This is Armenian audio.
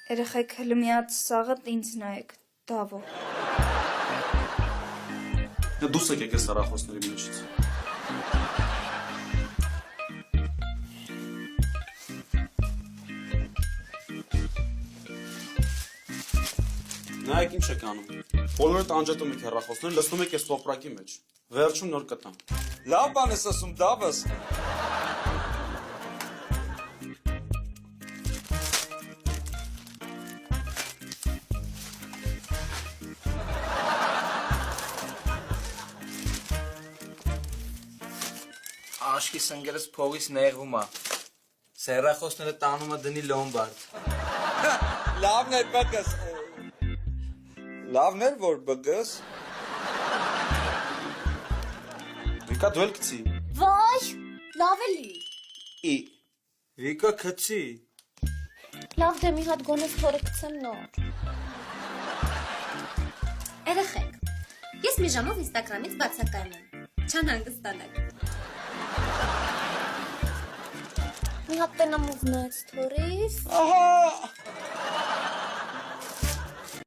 Երեխեք հլը մի հատ սաղըտ ինձ նայեք, դավո։ Դուս եկեք այս հեռախոսների միջից։ Նայեք ինչ եք անում։ Բոլորդ անջատում եք հեռախոսները, լցնում եք այս տոպրակի մեջ։ Վերջում նոր կտամ։ Լավ բան ես ասում, դավս։ Աշկի սնգերս փողից նեղվում է։ Սերախոսները տանում է դնի լոմբարդ։ Լավն էր բգս։ Լավն էր որ բգս։ Վիկա դու էլ գցի։ Վայ, լավ էլի։ Ի։ Վիկա քցի։ Լավ դե մի հատ գոնե փորը գցեմ նոր։ Երեխեք, ես մի ժամով Instagram-ից բացակայում եմ։ Չանհանգստանաք։ Մի հատ տենամուվնեց թորիս։ Ահա,